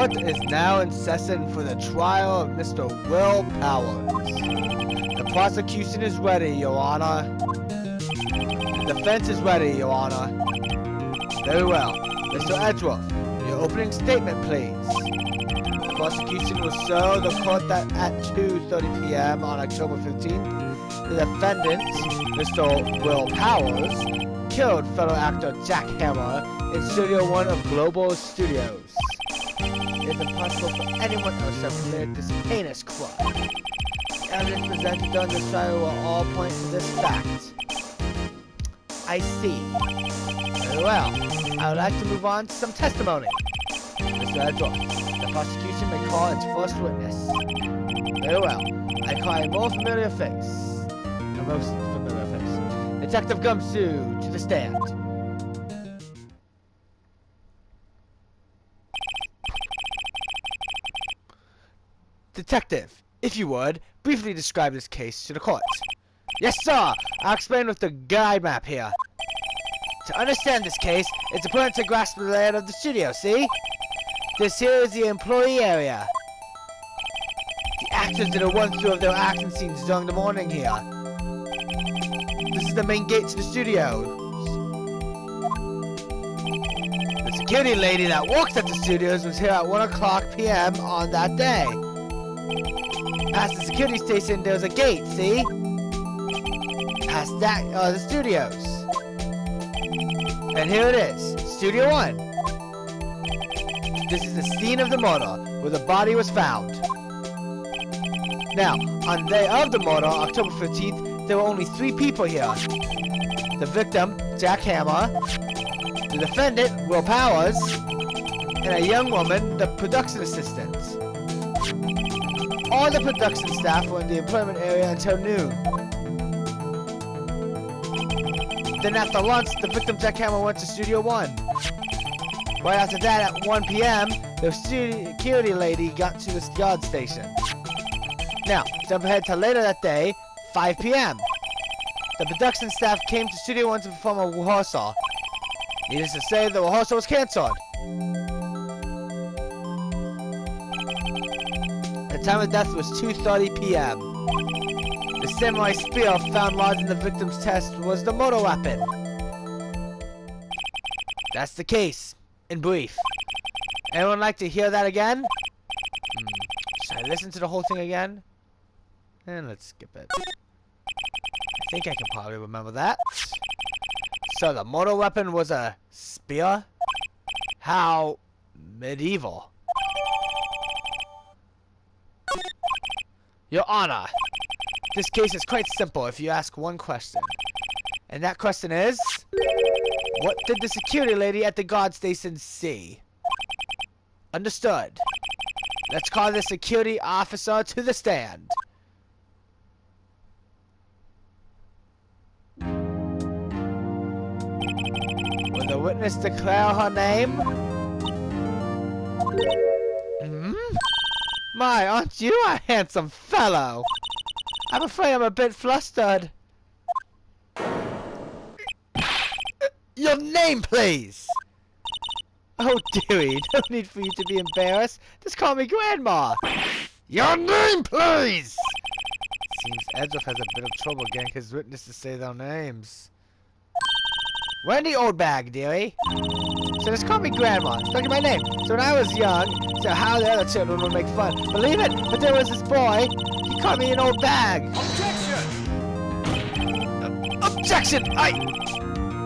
court is now in session for the trial of Mr. Will Powers. The prosecution is ready, Your Honor. The defense is ready, Your Honor. Very well. Mr. Edgeworth, your opening statement, please. The prosecution will show the court that at 2:30 p.m. on October 15th, the defendant, Mr. Will Powers, killed fellow actor Jack Hammer in Studio 1 of Global Studios. It is impossible for anyone else to have committed this heinous crime. Evidence presented during this trial will all point to this fact. I see. Very well. I would like to move on to some testimony. Mr. Edgeworth, the prosecution may call its first witness. Very well. I call a more familiar face. A most familiar face. Detective Gumshoe to the stand. Detective, if you would, briefly describe this case to the court. Yes, sir. I'll explain with the guide map here. To understand this case, it's important to grasp the layout of the studio, see? This here is the employee area. The actors did a run-through of their action scenes during the morning here. This is the main gate to the studio. The security lady that works at the studios was here at 1:00 p.m. on that day. Past the security station, there's a gate, see? Past that are the studios. And here it is, Studio 1. This is the scene of the murder, where the body was found. Now, on the day of the murder, October 15th, there were only 3 people here. The victim, Jack Hammer, the defendant, Will Powers, and a young woman, the production assistant. All the production staff were in the employment area until noon. Then after lunch, the victim Jack Hammer went to Studio 1. Right after that, at 1 p.m., the security lady got to the guard station. Now, jump ahead to later that day, 5 p.m. The production staff came to Studio 1 to perform a rehearsal. Needless to say, the rehearsal was cancelled. The time of death was 2:30 p.m. The samurai spear found lodged in the victim's chest was the murder weapon. That's the case, in brief. Anyone like to hear that again? Should I listen to the whole thing again? And let's skip it. I think I can probably remember that. So the murder weapon was a spear? How medieval. Your Honor, this case is quite simple if you ask one question. And that question is, what did the security lady at the guard station see? Understood. Let's call the security officer to the stand. Will the witness declare her name? My, aren't you a handsome fellow? I'm afraid I'm a bit flustered. Your name, please! Oh, dearie, no need for you to be embarrassed. Just call me Grandma. Your name, please! Seems Edgeworth has a bit of trouble getting his witness to say their names. Wendy Oldbag, dearie. So just call me Grandma. Look at my name. So when I was young, so how the other children would make fun. Believe it, but there was this boy. He called me an old bag. Objection! Objection! I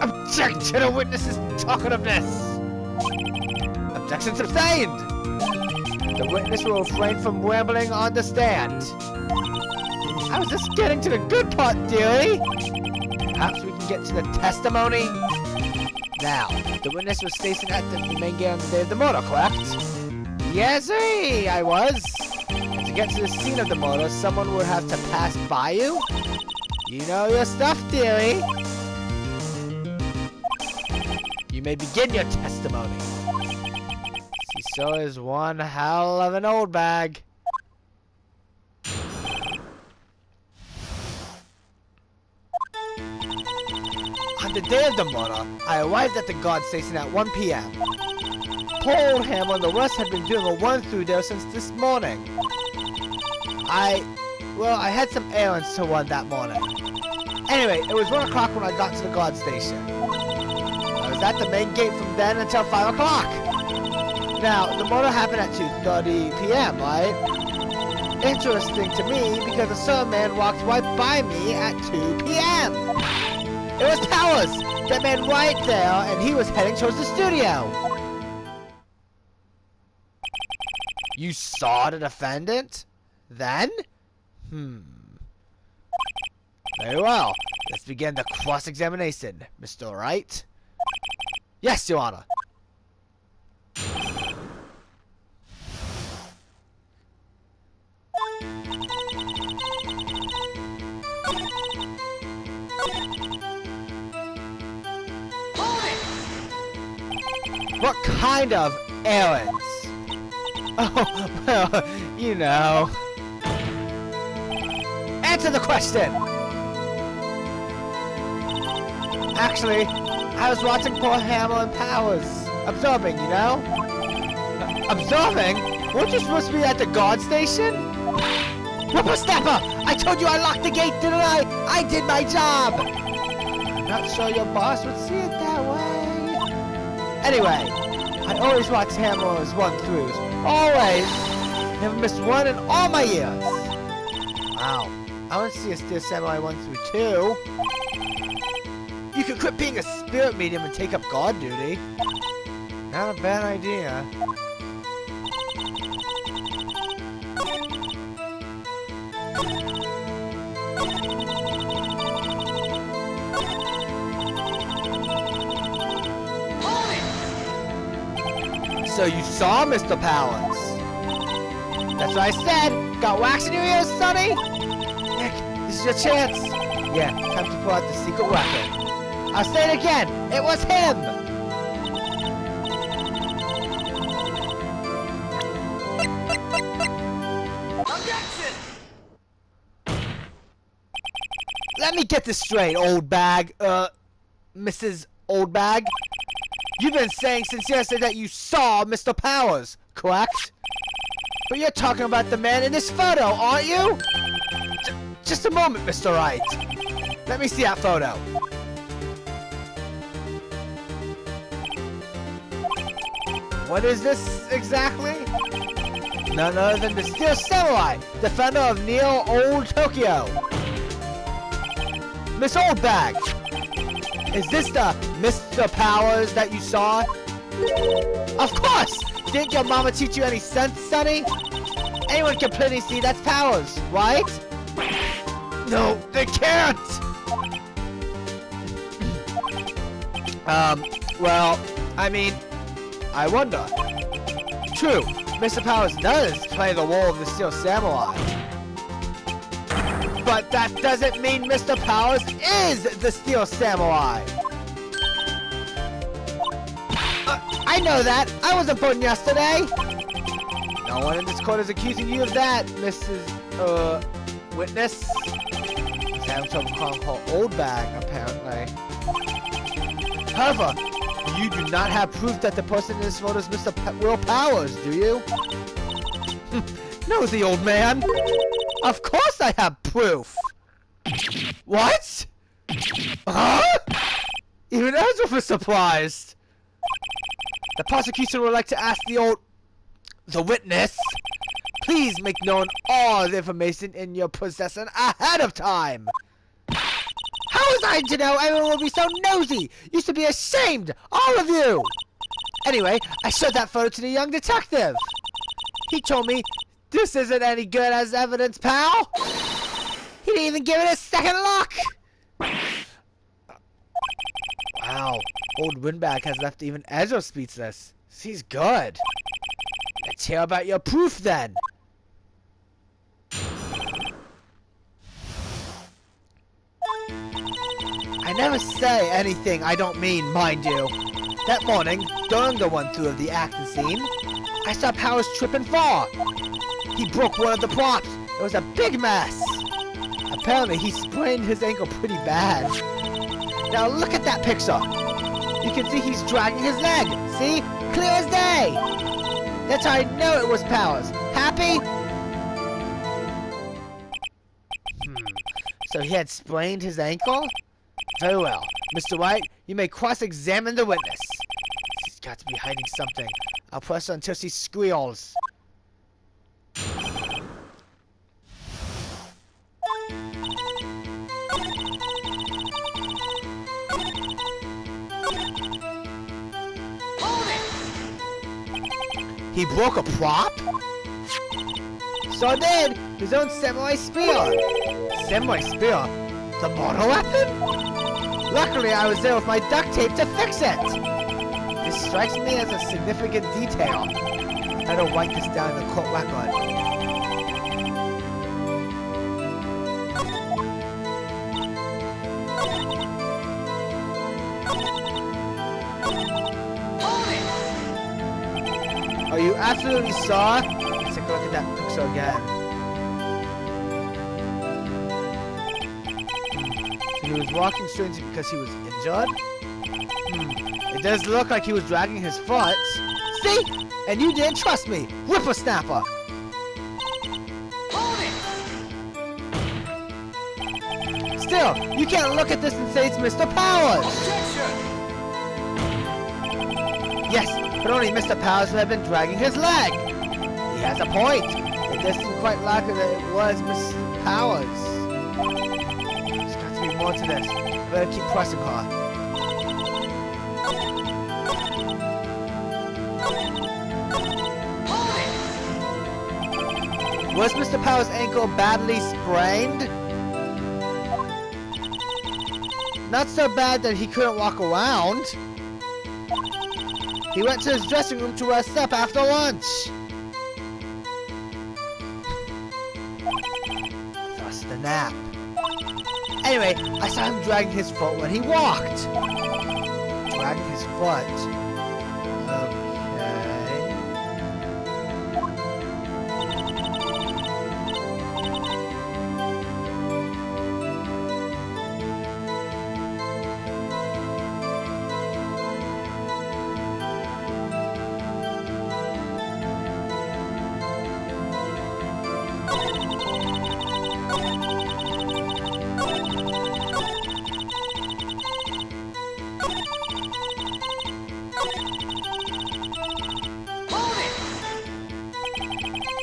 object to the witness's talkativeness. Objection sustained. The witness will refrain from rambling on the stand. I was just getting to the good part, dearie. Perhaps we can get to the testimony. Now, the witness was stationed at the main gate on the day of the murder, correct? Yes, sir, I was. And to get to the scene of the murder, someone would have to pass by you? You know your stuff, dearie. You may begin your testimony. She sure is one hell of an old bag. On the day of the murder, I arrived at the guard station at 1 p.m. told Hammer and the rest had been doing a run-through there since this morning. I had some errands to run that morning. Anyway, it was 1 o'clock when I got to the guard station. I was at the main gate from then until 5 o'clock. Now, the murder happened at 2:30 p.m., right? Interesting to me because a certain man walked right by me at 2 p.m. It was Powers, that man right there, and he was heading towards the studio. You saw the defendant? Then? Very well. Let's begin the cross-examination, Mr. Wright. Yes, Your Honor. What kind of errands? Oh, well, you know. Answer the question! Actually, I was watching poor Hammer and Powers. Observing, you know? Observing? Weren't you supposed to be at the guard station? Whippersnapper! I told you I locked the gate, didn't I? I did my job! I'm not sure your boss would see it that way. Anyway, I always watch Hammer's run-throughs. Always! Never missed one in all my years. Wow. I want to see a Steel Samurai run-through too. You could quit being a spirit medium and take up guard duty. Not a bad idea. So you saw Mr. Powers? That's what I said! Got wax in your ears, Sonny? Nick, this is your chance! Yeah, time to pull out the secret weapon. I'll say it again! It was him! Objection! Let me get this straight, Oldbag. Mrs. Oldbag. You've been saying since yesterday that you saw Mr. Powers, correct? But you're talking about the man in this photo, aren't you? Just a moment, Mr. Wright. Let me see that photo. What is this exactly? None other than the Steel Samurai, defender of Neo Old Tokyo. Miss Oldbag, is this the Mr. Powers that you saw? Of course! Didn't your mama teach you any sense, Sonny? Anyone can plainly see that's Powers, right? No, they can't! Well, I mean, I wonder. True, Mr. Powers does play the role of the Steel Samurai. But that doesn't mean Mr. Powers is the Steel Samurai! I know that! I wasn't born yesterday! No one in this court is accusing you of that, Mrs. Witness. He's having trouble calling her Oldbag, apparently. However, you do not have proof that the person in this photo is Mr. Will Powers, do you? Nosy old man! Of course I have proof! What? Huh? Even Ezra was surprised! The prosecution would like to ask the witness, please make known all the information in your possession ahead of time! How was I to know everyone will be so nosy? You should be ashamed, all of you! Anyway, I showed that photo to the young detective. He told me, this isn't any good as evidence, pal! He didn't even give it a second look! Wow, old Windbag has left even Ezra speechless. He's good. Let's hear about your proof then. I never say anything I don't mean, mind you. That morning, during the run-through of the action scene, I saw Powers trip and fall. He broke one of the props. It was a big mess. Apparently, he sprained his ankle pretty bad. Now look at that picture. You can see he's dragging his leg. See? Clear as day! That's how I know it was Powers. Happy? So he had sprained his ankle? Very well. Mr. Wright, you may cross-examine the witness. She's got to be hiding something. I'll press her until she squeals. He broke a prop? So did his own samurai spear. Samurai spear? The mortal weapon? Luckily, I was there with my duct tape to fix it. This strikes me as a significant detail. I better write this down in the court record. Are you absolutely sure? Let's take a look at that picture again. So he was walking strangely because he was injured? It does look like he was dragging his foot. See? And you didn't trust me! Whippersnapper! Still, you can't look at this and say it's Mr. Powers! Objection! Yes, but only Mr. Powers would have been dragging his leg. He has a point. It does seem quite likely that it was Mr. Powers. There's got to be more to this. I better keep pressing her. Was Mr. Powers' ankle badly sprained? Not so bad that he couldn't walk around. He went to his dressing room to rest up after lunch. Thus the nap. Anyway, I saw him dragging his foot when he walked. Dragging his foot.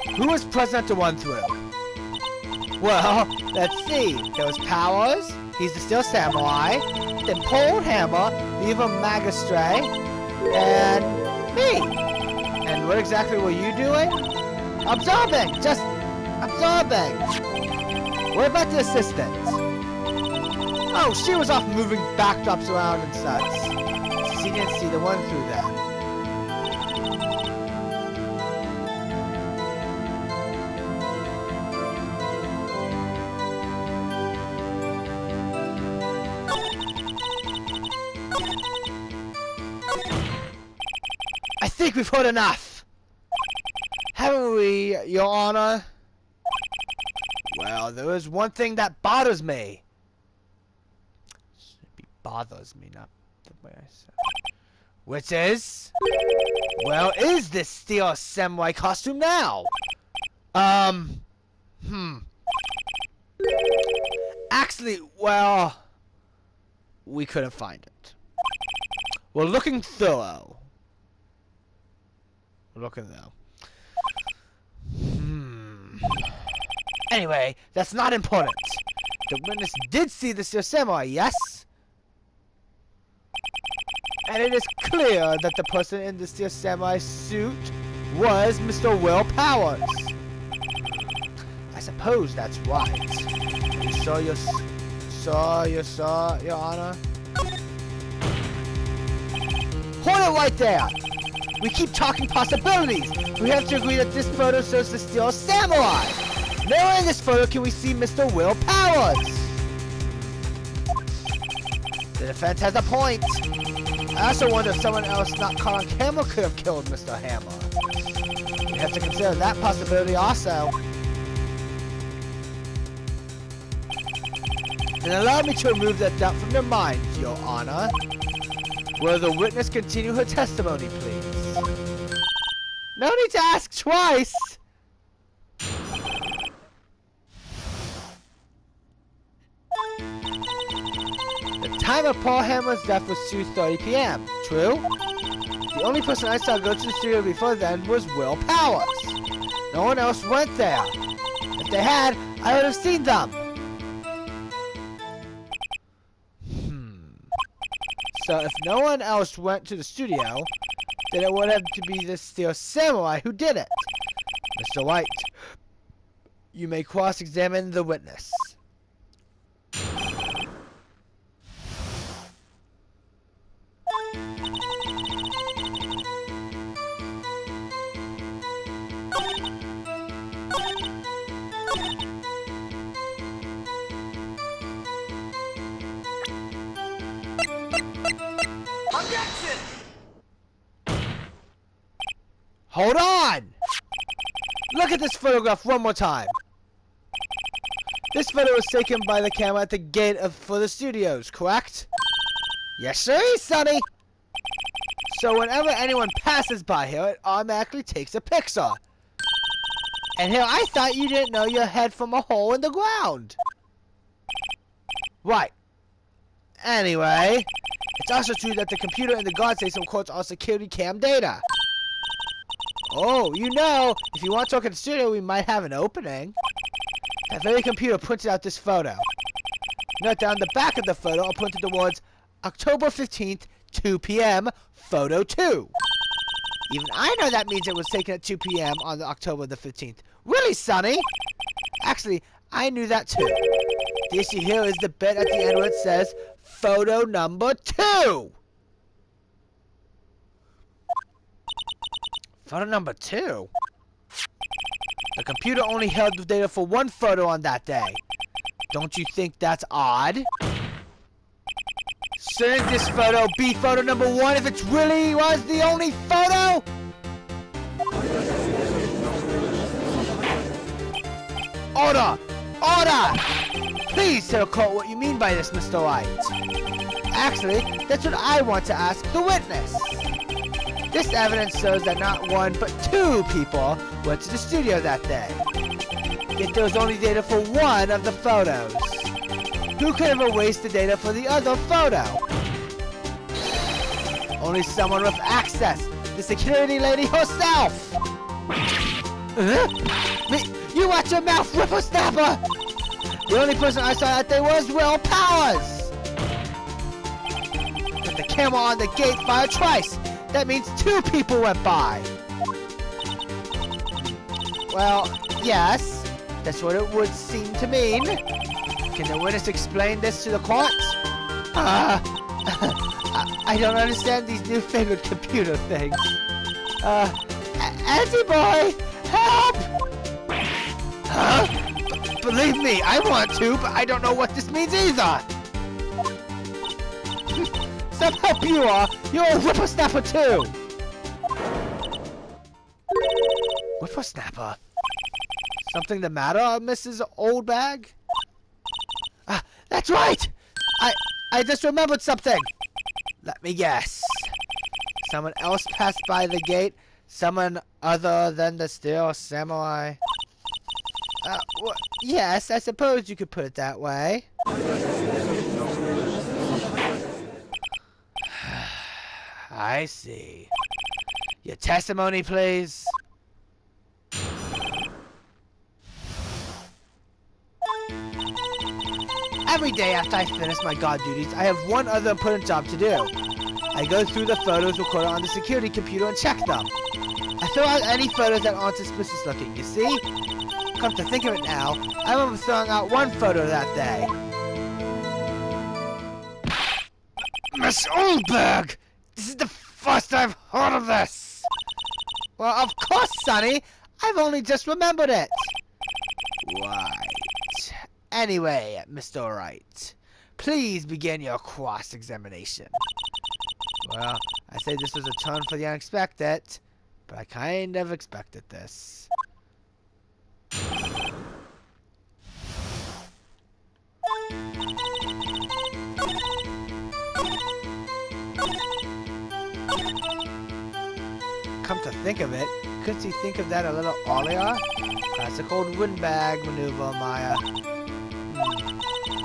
Okay. Who was present to run through? Well, let's see. There was Powers, he's the Steel Samurai, then Pole Hammer, the Evil Magistrate, and me. And what exactly were you doing? Observing! Just observing! What about the assistant? Oh, she was off moving backdrops around and such. She didn't see the one through that. I think we've heard enough! Haven't we, Your Honor? Well, there is one thing that bothers me. It bothers me, not the way I said. Which is? Well, is this Steel Samurai costume now? Actually, well, we couldn't find it. We're looking thorough. Looking though. Anyway, that's not important. The witness did see the Steel Samurai, yes? And it is clear that the person in the Steel Samurai suit was Mr. Will Powers. I suppose that's right. You saw your Honor. Hold it right there! We keep talking possibilities. We have to agree that this photo shows the Steel Samurai. Nowhere in this photo can we see Mr. Will Powers. The defense has a point. I also wonder if someone else not caught on camera could have killed Mr. Hammer. We have to consider that possibility also. Then allow me to remove that doubt from your mind, Your Honor. Will the witness continue her testimony, please? No need to ask twice! The time of Paul Hammer's death was 2:30 p.m. True? The only person I saw go to the studio before then was Will Powers. No one else went there. If they had, I would have seen them. So if no one else went to the studio, then it would have to be the Steel Samurai who did it. Mr. Wright, you may cross-examine the witness. Objection! Hold on! Look at this photograph one more time. This photo was taken by the camera at the gate for the studios, correct? Yes, sir, Sonny. So whenever anyone passes by here, it automatically takes a picture. And here, I thought you didn't know your head from a hole in the ground. Right. Anyway, it's also true that the computer in the guard station records our security cam data. Oh, you know, if you want to talk in the studio, we might have an opening. That very computer printed out this photo. Note down the back of the photo are printed the words October 15th, 2 p.m., photo 2. Even I know that means it was taken at 2 p.m. on October the 15th. Really, Sonny? Actually, I knew that too. The issue here is the bit at the end where it says photo number 2. Photo number 2? The computer only held the data for one photo on that day. Don't you think that's odd? Shouldn't this photo be photo number 1 if it really was the only photo? Order! Order! Please tell the court what you mean by this, Mr. Wright. Actually, that's what I want to ask the witness. This evidence shows that not one, but 2 people went to the studio that day. Yet there was only data for one of the photos. Who could have erased the data for the other photo? Only someone with access, the security lady herself. You watch your mouth, whippersnapper! The only person I saw that day was Will Powers. With the camera on the gate fired twice. That means 2 people went by. Well, yes, that's what it would seem to mean. Can the witness explain this to the court? I don't understand these newfangled computer things. Auntie boy, help! Huh? Believe me, I want to, but I don't know what this means either. Some help you are! You're a whippersnapper too! Whippersnapper? Something the matter, Mrs. Oldbag? That's right! I just remembered something! Let me guess. Someone else passed by the gate? Someone other than the Steel Samurai? Yes, I suppose you could put it that way. I see. Your testimony, please. Every day after I finish my guard duties, I have one other important job to do. I go through the photos recorded on the security computer and check them. I throw out any photos that aren't suspicious looking, you see? Come to think of it now, I remember throwing out one photo that day. Miss Oldbag! This is the first I've heard of this! Well, of course, Sonny! I've only just remembered it! Right. Anyway, Mr. Wright, please begin your cross-examination. Well, I say this was a turn for the unexpected, but I kind of expected this. Come to think of it, couldn't you think of that a little earlier? Classic old windbag maneuver, Maya.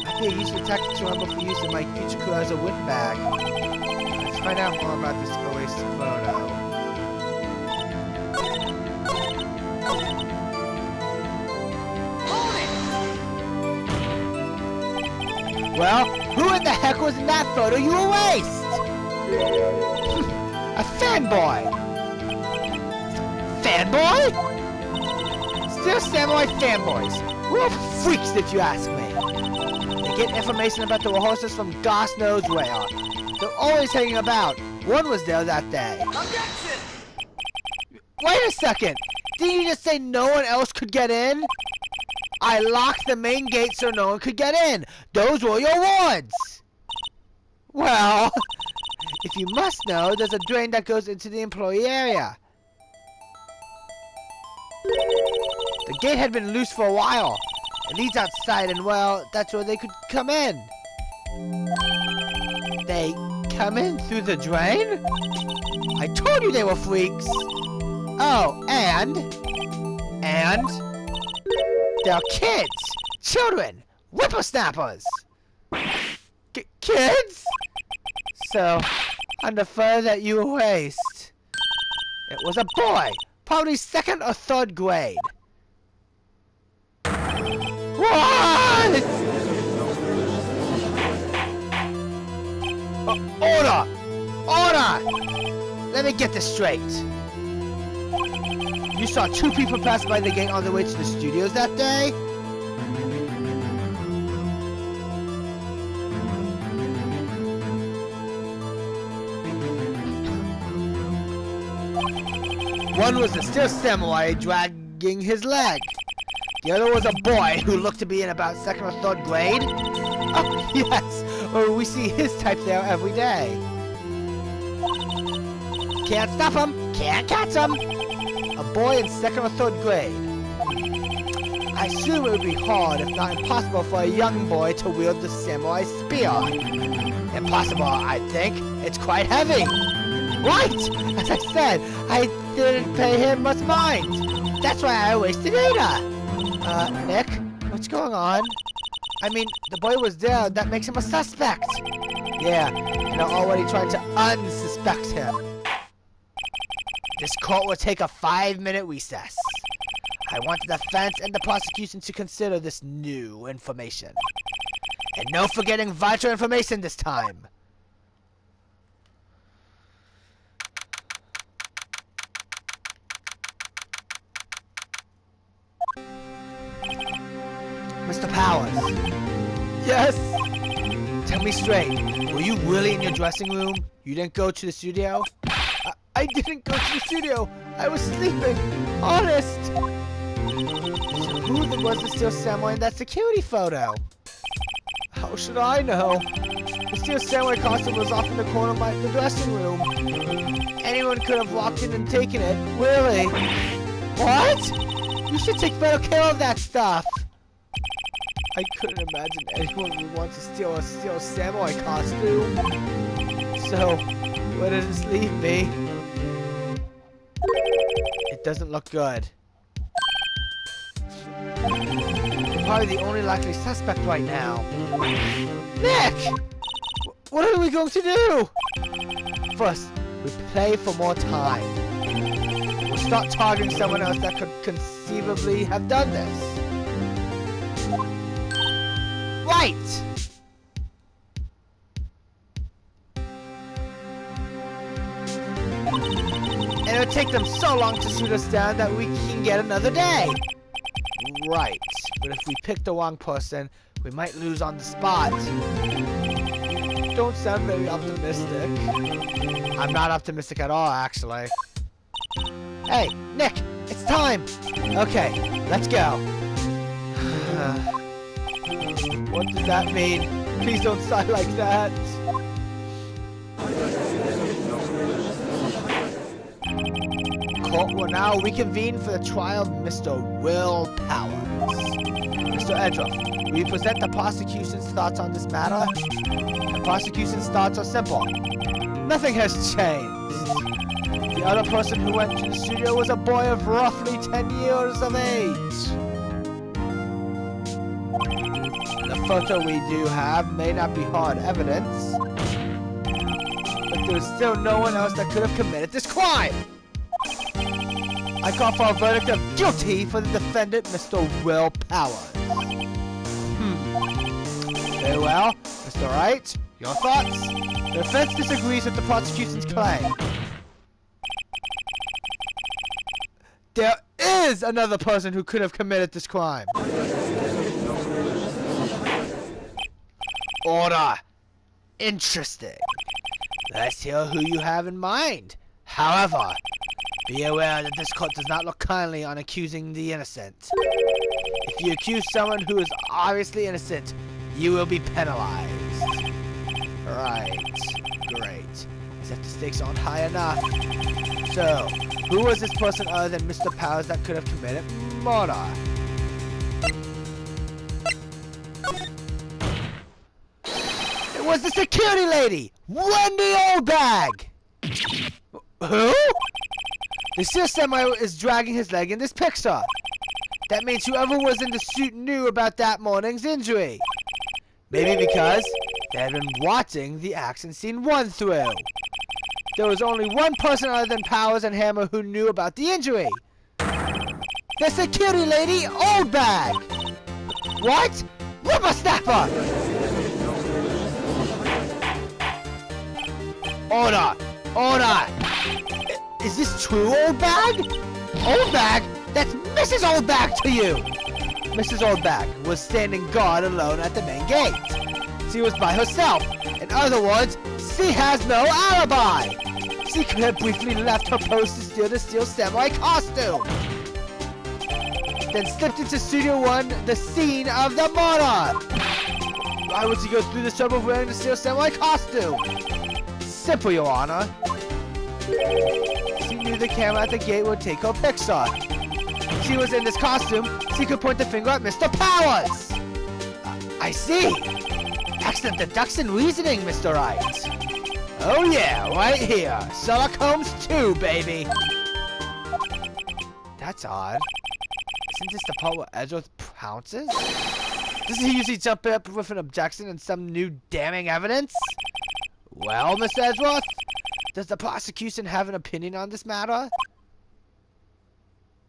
Might be a useful tactic to remember for use in my future crew as a windbag. Let's find out more about this Oasis photo. Well, who in the heck was in that photo you erased? A fanboy! Fanboy? Still Samurai fanboys. We're all freaks if you ask me. They get information about the horses from gosh knows where. They're always hanging about. One was there that day. Objection! Wait a second! Didn't you just say no one else could get in? I locked the main gate so no one could get in. Those were your words. Well, if you must know, there's a drain that goes into the employee area. The gate had been loose for a while. It leads outside and, well, that's where they could come in. They come in through the drain? I told you they were freaks. Oh, and they're kids, children, whippersnappers. Kids? So, on the photo that you erased, it was a boy, probably 2nd or 3rd grade. What? Order! Order! Let me get this straight. You saw 2 people pass by the gate on the way to the studios that day? One was a still samurai dragging his leg. The other was a boy who looked to be in about 2nd or 3rd grade. Oh, yes. Well, we see his type there every day. Can't stop him. Can't catch him. A boy in 2nd or 3rd grade. I assume it would be hard, if not impossible, for a young boy to wield the samurai spear. Impossible, I think. It's quite heavy. Right! As I said, I didn't pay him much mind. That's why I wasted Ada. Nick? What's going on? I mean, the boy was there. That makes him a suspect. Yeah, and I already tried to unsuspect him. This court will take a 5-minute recess. I want the defense and the prosecution to consider this new information. And no forgetting vital information this time. Mr. Powers. Yes? Tell me straight. Were you really in your dressing room? You didn't go to the studio? I didn't go to the studio. I was sleeping. Honest. So who was the Steel Samurai in that security photo? How should I know? The Steel Samurai costume was off in the corner of the dressing room. Anyone could have walked in and taken it. Really? What? You should take better care of that stuff. I couldn't imagine anyone would want to steal a Steel Samurai costume. So, where does this leave me? It doesn't look good. You're probably the only likely suspect right now. Nick! What are we going to do? First, we play for more time. We'll start targeting someone else that could conceivably have done this. Right! And it'll take them so long to shoot us down that we can get another day. Right. But if we pick the wrong person, we might lose on the spot. Don't sound very optimistic. I'm not optimistic at all, actually. Hey, Nick! It's time! Okay, let's go. What does that mean? Please don't sigh like that. Court will now reconvene for the trial of Mr. Will Powers. Mr. Edruff, will you present the prosecution's thoughts on this matter? The prosecution's thoughts are simple. Nothing has changed. The other person who went to the studio was a boy of roughly 10 years of age. The photo we do have may not be hard evidence, but there's still no one else that could have committed this crime. I call for a verdict of guilty for the defendant, Mr. Will Powers. Very well. Mr. Wright, your thoughts? The defense disagrees with the prosecution's claim. There is another person who could have committed this crime. Order. Interesting. Let's hear who you have in mind. However, be aware that this court does not look kindly on accusing the innocent. If you accuse someone who is obviously innocent, you will be penalized. Right. Great. As if the stakes aren't high enough. So, who was this person other than Mr. Powers that could have committed murder? It was the security lady, Wendy Oldbag! Who? The steel semi is dragging his leg in this picture. That means whoever was in the suit knew about that morning's injury. Maybe because they had been watching the action scene run through. There was only one person other than Powers and Hammer who knew about the injury. The security lady, Oldbag! What? Whippersnapper! Order! Order! Is this true, Oldbag? Oldbag? That's Mrs. Oldbag to you! Mrs. Oldbag was standing guard alone at the main gate. She was by herself. In other words, she has no alibi. She could have briefly left her post to steal the steel samurai costume. Then slipped into Studio 1, the scene of the murder. Why would she go through the trouble of wearing the steel samurai costume? Simple, Your Honor. She knew the camera at the gate would take her picture. She was in this costume, she could point the finger at Mr. Powers. I see. Excellent deduction reasoning, Mr. Wright. Oh yeah, right here. Sherlock Holmes 2, baby. That's odd. Isn't this the part where Edgeworth pounces? Does he usually jump up with an objection and some new damning evidence? Well, Mr. Edgeworth, does the prosecution have an opinion on this matter?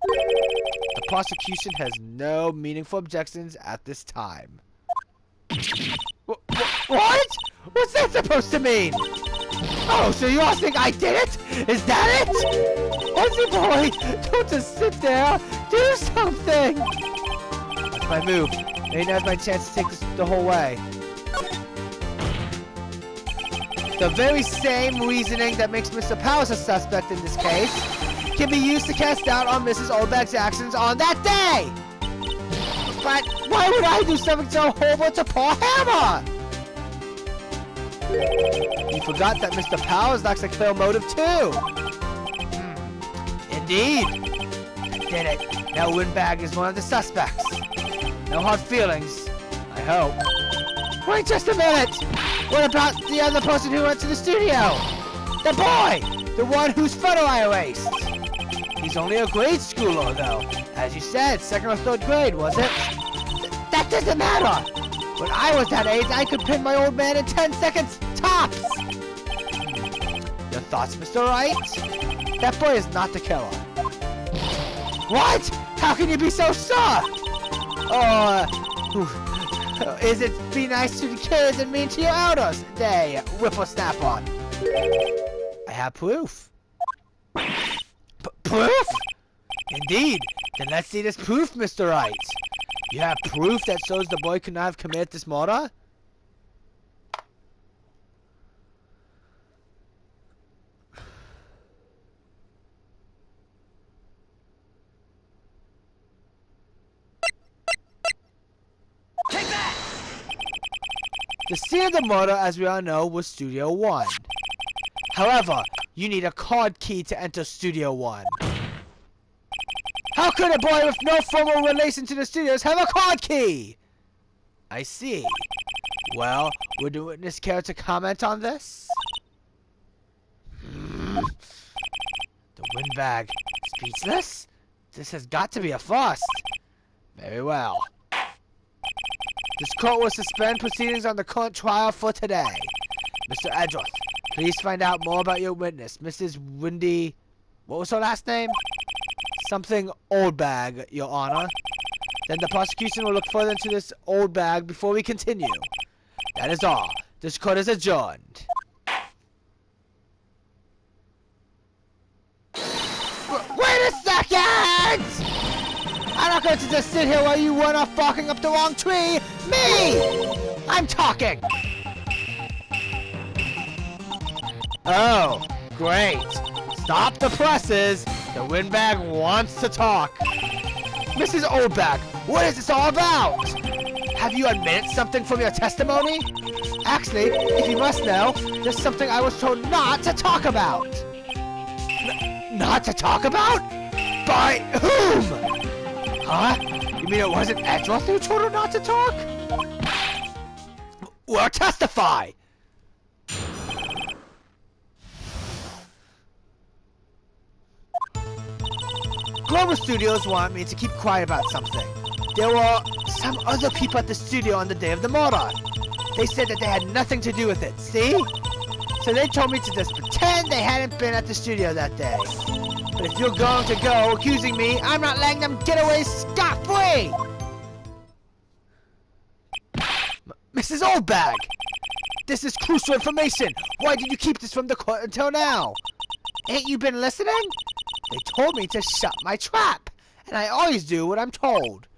The prosecution has no meaningful objections at this time. What? What's that supposed to mean? Oh, so you all think I did it? Is that it? Ezzy boy, don't just sit there. Do something. That's my move. Maybe now's my chance to take this the whole way. The very same reasoning that makes Mr. Powers a suspect in this case can be used to cast doubt on Mrs. Oldbag's actions on that day! But why would I do something so horrible to poor Hammer? You forgot that Mr. Powers lacks a clear motive too! Indeed! I did it. Now Windbag is one of the suspects. No hard feelings, I hope. Wait just a minute! What about the other person who went to the studio? The boy! The one whose photo I erased! He's only a grade schooler, though. As you said, 2nd or 3rd grade, was it? That doesn't matter! When I was that age, I could pin my old man in 10 seconds, tops! Your thoughts, Mr. Wright? That boy is not the killer. What? How can you be so sure? Is it be nice to the kids and mean to your elders? They whippersnapper. I have proof. Proof? Indeed. Then let's see this proof, Mr. Wright. You have proof that shows the boy could not have committed this murder? Take that! The scene of the murder, as we all know, was Studio 1. However, you need a card key to enter Studio 1. How could a boy with no formal relation to the studios have a card key? I see. Well, would the witness care to comment on this? Windbag, speechless? This has got to be a farce. Very well. This court will suspend proceedings on the current trial for today. Mr. Edgeworth, please find out more about your witness, Mrs. Windy... What was her last name? Something Oldbag, Your Honor. Then the prosecution will look further into this Oldbag before we continue. That is all. This court is adjourned. Wait a second! I'm not going to just sit here while you run off barking up the wrong tree! Me! I'm talking! Oh, great. Stop the presses. The windbag wants to talk. Mrs. Oldbag, what is this all about? Have you admitted something from your testimony? Actually, if you must know, there's something I was told not to talk about. Not to talk about? By whom? Huh? You mean it wasn't Edgeworth who told her not to talk? Well, testify! Global Studios want me to keep quiet about something. There were some other people at the studio on the day of the murder. They said that they had nothing to do with it, see? So they told me to just pretend they hadn't been at the studio that day. But if you're going to go accusing me, I'm not letting them get away scot-free! Mrs. Oldbag! This is crucial information! Why did you keep this from the court until now? Ain't you been listening? They told me to shut my trap, and I always do what I'm told.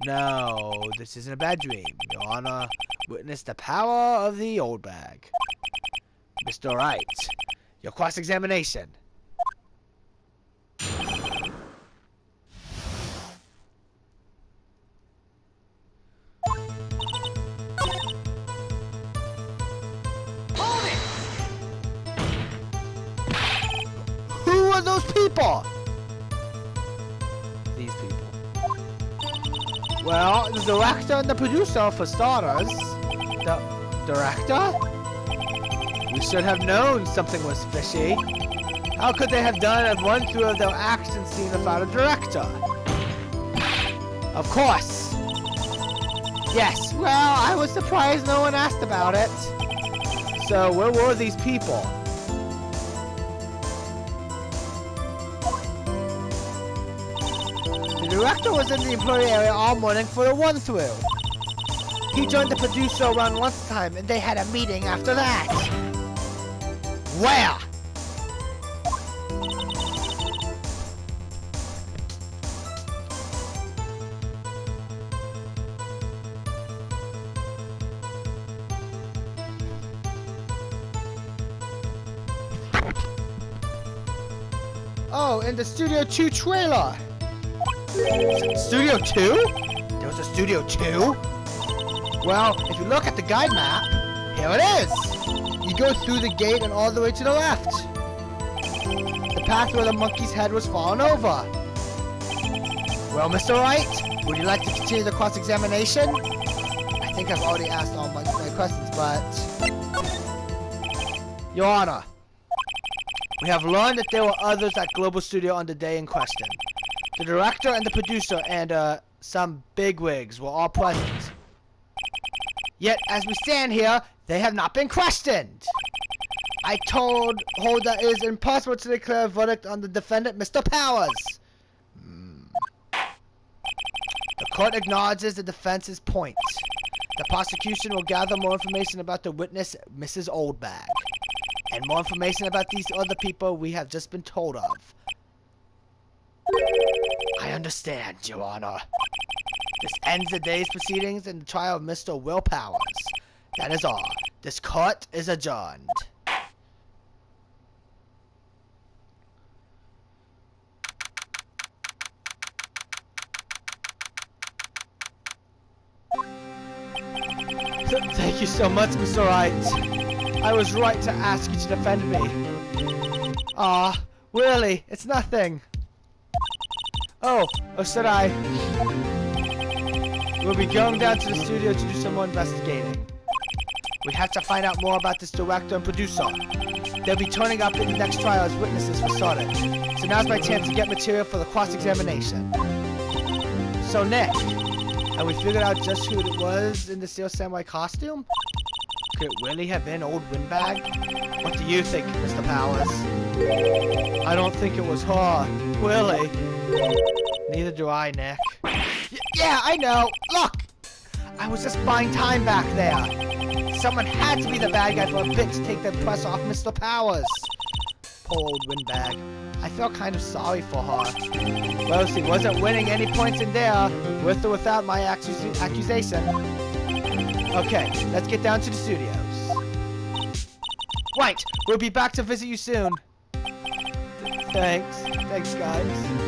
No, this isn't a bad dream. Your Honor, witness the power of the Oldbag. Mr. Wright, your cross-examination. Hold it! Who are those people? These people. Well, the director and the producer, for starters. The director? We should have known something was fishy. How could they have done a run-through of their action scene without a director? Of course. Yes, well, I was surprised no one asked about it. So, where were these people? The director was in the employee area all morning for a run-through. He joined the producer around lunchtime, and they had a meeting after that. Where? Oh, in the Studio 2 trailer. Studio 2? There was a Studio 2? Well, if you look at the guide map, here it is. You go through the gate and all the way to the left. The path where the monkey's head was fallen over. Well, Mr. Wright, would you like to continue the cross-examination? I think I've already asked all my questions, but... Your Honor, we have learned that there were others at Global Studio on the day in question. The director and the producer and, some bigwigs were all present. Yet, as we stand here, they have not been questioned. I hold that it is impossible to declare a verdict on the defendant, Mr. Powers. The court acknowledges the defense's point. The prosecution will gather more information about the witness, Mrs. Oldbag, and more information about these other people we have just been told of. I understand, Your Honor. This ends the day's proceedings in the trial of Mr. Will Powers. That is all. This court is adjourned. Thank you so much, Mr. Wright. I was right to ask you to defend me. Aw, really? It's nothing. Oh, or should I? We'll be going down to the studio to do some more investigating. We have to find out more about this director and producer. They'll be turning up in the next trial as witnesses for certain. So now's my chance to get material for the cross-examination. So Nick, have we figured out just who it was in the Steel Samurai costume? Could it really have been old Windbag? What do you think, Mr. Powers? I don't think it was her. Really? Neither do I, Nick. Yeah, I know. Look! I was just buying time back there. Someone had to be the bad guy for a bit to take the press off Mr. Powers. Poor old Windbag. I felt kind of sorry for her. Well, she wasn't winning any points in there, with or without my accusation. Okay, let's get down to the studios. Right, we'll be back to visit you soon. Thanks, guys.